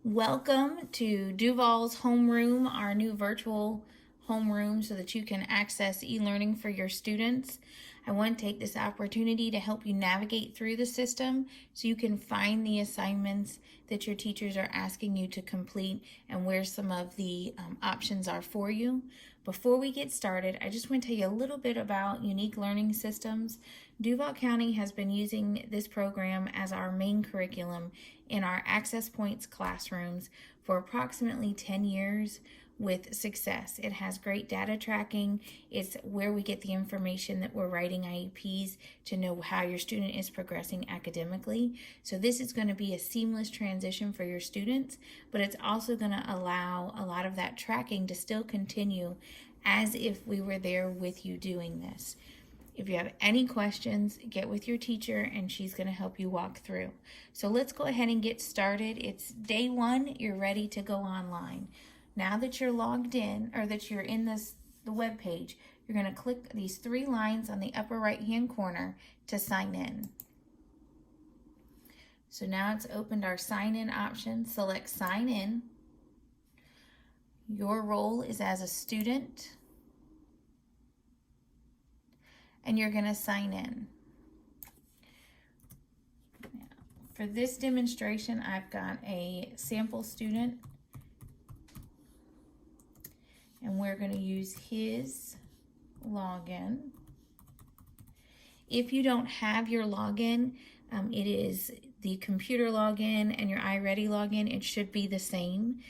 Welcome to Duval's homeroom, our new virtual homeroom so that you can access e-learning for your students. I want to take this opportunity to help you navigate through the system so you can find the assignments that your teachers are asking you to complete and where some of the options are for you. Before we get started, I just want to tell you a little bit about Unique Learning Systems. Duval County has been using this program as our main curriculum in our Access Points classrooms for approximately 10 years with success. It has great data tracking. It's where we get the information that we're writing IEPs to know how your student is progressing academically. So this is going to be a seamless transition for your students, but it's also going to allow a lot of that tracking to still continue as if we were there with you doing this. If you have any questions, get with your teacher and she's going to help you walk through. So let's go ahead and get started. It's day one. You're ready to go online. Now that you're logged in, or that you're in the web page, you're going to click these three lines on the upper right hand corner to sign in. So now it's opened our sign in option. Select sign in. Your role is as a student, and you're going to sign in. Now, for this demonstration, I've got a sample student, and we're going to use his login. If you don't have your login, it is the computer login and your iReady login. It should be the same.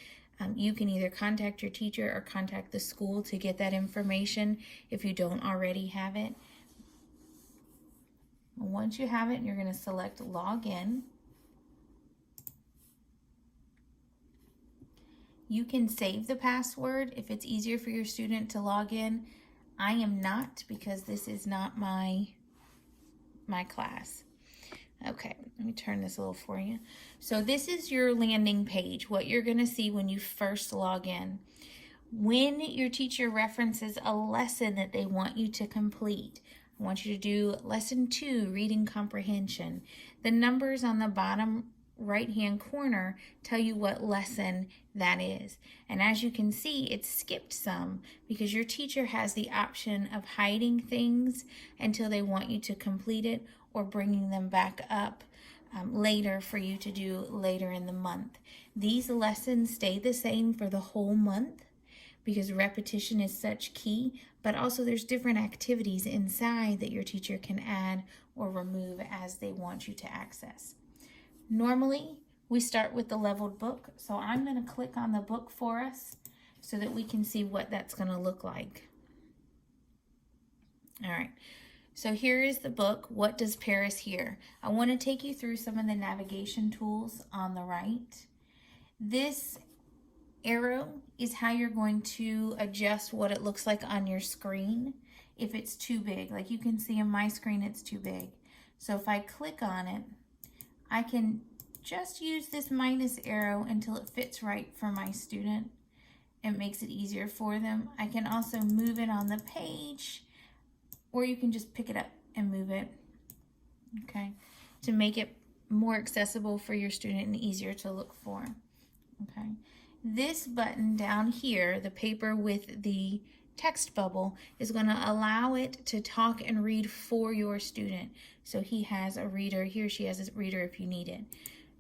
You can either contact your teacher or contact the school to get that information if you don't already have it. Once you have it, you're going to select login. You can save the password if it's easier for your student to log in. I am not, because this is not my class. Okay, let me turn this a little for you. So this is your landing page, what you're going to see when you first log in. When your teacher references a lesson that they want you to complete, I want you to do lesson 2, reading comprehension. The numbers on the bottom right-hand corner tell you what lesson that is. And as you can see, it's skipped some because your teacher has the option of hiding things until they want you to complete it or bringing them back up later for you to do later in the month. These lessons stay the same for the whole month because repetition is such key, but also there's different activities inside that your teacher can add or remove as they want you to access. Normally, we start with the leveled book, so I'm going to click on the book for us so that we can see what that's going to look like. All right, so here is the book, What Does Paris Hear? I want to take you through some of the navigation tools on the right. This arrow is how you're going to adjust what it looks like on your screen if it's too big. Like you can see on my screen, it's too big. So if I click on it, I can just use this minus arrow until it fits right for my student. It makes it easier for them. I can also move it on the page, or you can just pick it up and move it, okay, to make it more accessible for your student and easier to look for, okay. This button down here, the paper with the text bubble, is going to allow it to talk and read for your student. So he has a reader, he or she has a reader if you need it.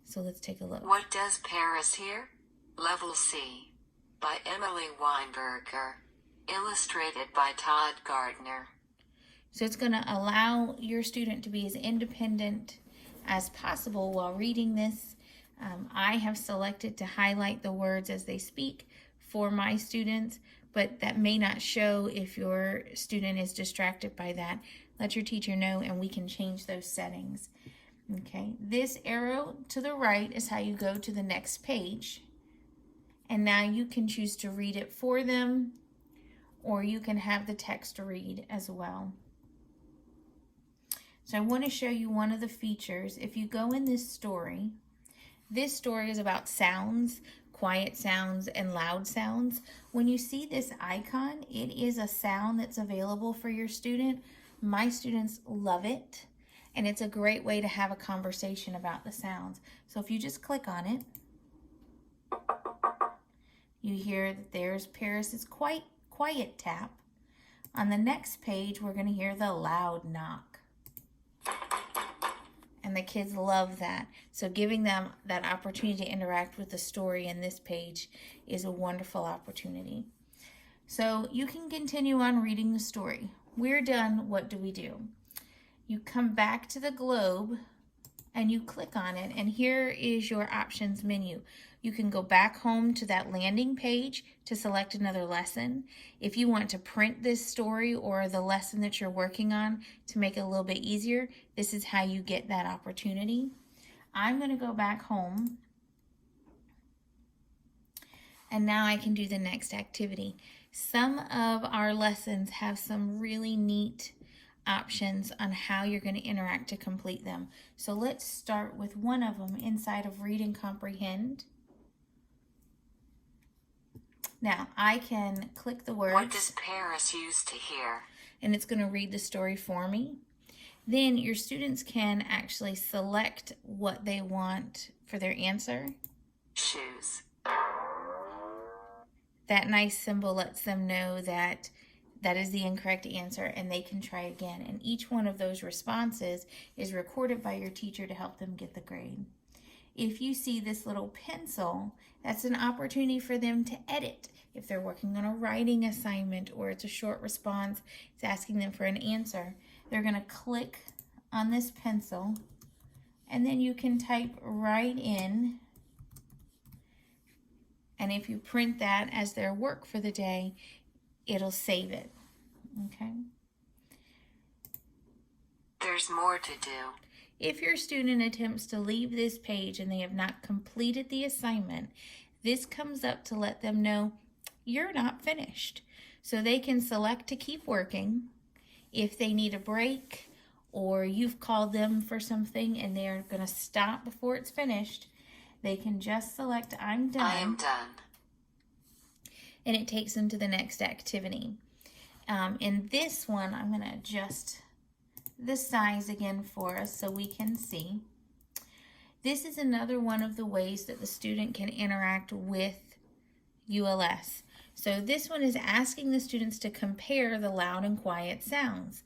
So let's take a look. What Does Paris Hear? Level C by Emily Weinberger. Illustrated by Todd Gardner. So it's going to allow your student to be as independent as possible while reading this. I have selected to highlight the words as they speak for my students, but that may not show if your student is distracted by that. Let your teacher know and we can change those settings. Okay, this arrow to the right is how you go to the next page. And now you can choose to read it for them, or you can have the text read as well. So I want to show you one of the features. If you go in this story is about sounds, quiet sounds, and loud sounds. When you see this icon, it is a sound that's available for your student. My students love it, and it's a great way to have a conversation about the sounds. So if you just click on it, You hear that there's Paris's quiet tap. On the next page, we're going to hear the loud knock. And the kids love that. So giving them that opportunity to interact with the story in this page is a wonderful opportunity. So you can continue on reading the story. We're done. What do? You come back to the globe and you click on it, and here is your options menu. You can go back home to that landing page to select another lesson. If you want to print this story or the lesson that you're working on to make it a little bit easier, this is how you get that opportunity. I'm going to go back home, and now I can do the next activity. Some of our lessons have some really neat options on how you're going to interact to complete them. So let's start with one of them inside of Read and Comprehend. Now I can click the words. What does Paris use to hear? And it's going to read the story for me. Then your students can actually select what they want for their answer. Shoes. That nice symbol lets them know that that is the incorrect answer, and they can try again. And each one of those responses is recorded by your teacher to help them get the grade. If you see this little pencil, that's an opportunity for them to edit. If they're working on a writing assignment or it's a short response, it's asking them for an answer, they're going to click on this pencil, and then you can type right in. And if you print that as their work for the day, it'll save it. Okay? There's more to do. If your student attempts to leave this page and they have not completed the assignment, this comes up to let them know you're not finished. So they can select to keep working. If they need a break or you've called them for something and they're going to stop before it's finished, they can just select I'm done. I am done. And it takes them to the next activity. In this one, I'm going to adjust the size again for us so we can see. This is another one of the ways that the student can interact with ULS. So this one is asking the students to compare the loud and quiet sounds.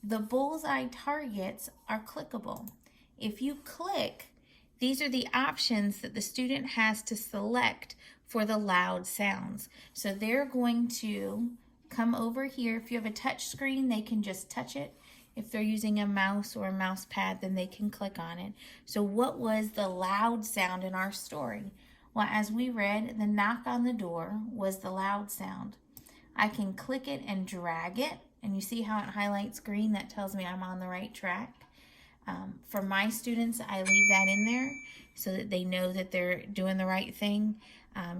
The bullseye targets are clickable. If you click, these are the options that the student has to select for the loud sounds. So they're going to come over here. If you have a touch screen, they can just touch it. If they're using a mouse or a mouse pad, then they can click on it. So what was the loud sound in our story? Well, as we read, the knock on the door was the loud sound. I can click it and drag it, and you see how it highlights green? That tells me I'm on the right track. For my students, I leave that in there so that they know that they're doing the right thing.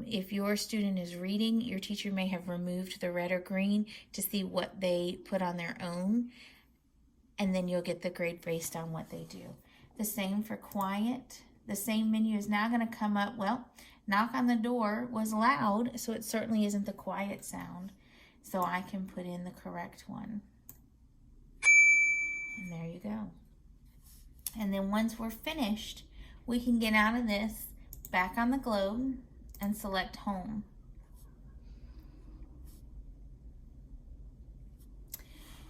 If your student is reading, your teacher may have removed the red or green to see what they put on their own, and then you'll get the grade based on what they do. The same for quiet. The same menu is now going to come up. Well, knock on the door was loud, so it certainly isn't the quiet sound. So I can put in the correct one. And there you go. And then once we're finished, we can get out of this, back on the globe, and select home.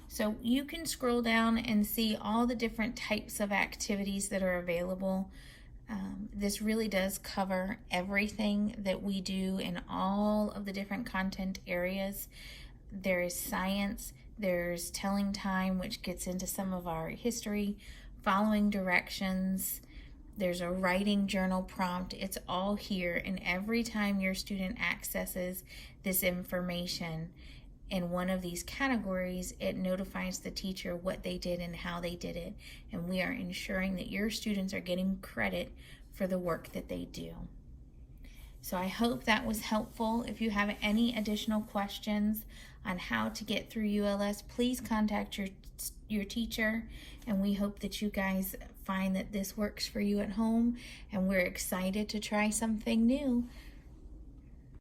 So you can scroll down and see all the different types of activities that are available. This really does cover everything that we do in all of the different content areas. There is science, there's telling time, which gets into some of our history, following directions, there's a writing journal prompt. It's all here, and every time your student accesses this information in one of these categories, it notifies the teacher what they did and how they did it, and we are ensuring that your students are getting credit for the work that they do. So I hope that was helpful. If you have any additional questions on how to get through ULS, please contact your teacher, and we hope that you guys find that this works for you at home, and we're excited to try something new.